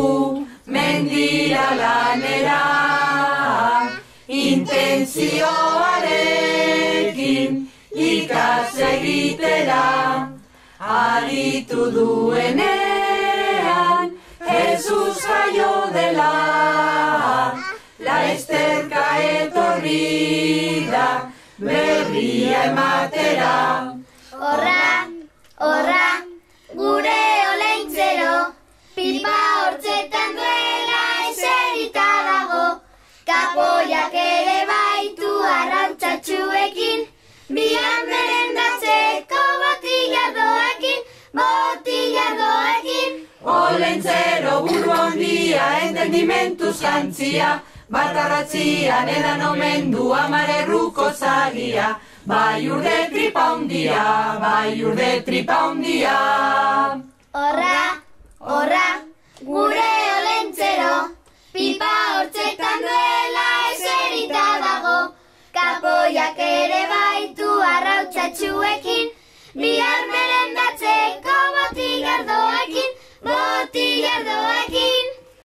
gu mendira lanera, intentzioarekin ikas egitera, aditu duenean Jesus jaio dela, laizterka etorri da berria ematera. Horra, horra, gure oleintzero, pipa hortzetan duela eserita dago, kapoiak ere baitu arrautzatxuekin, bian merendatzeko botillardoekin. Olentzero buru handia, entendimentuz jantzia, bat arratzian edan omen du amarerruko zagia, bai urde tripa hundia, bai urde tripa hundia. Horra, horra, gure olentzero, pipa hortzetan duela eserita dago, kapoiak ere baitu arrautzatxuekin,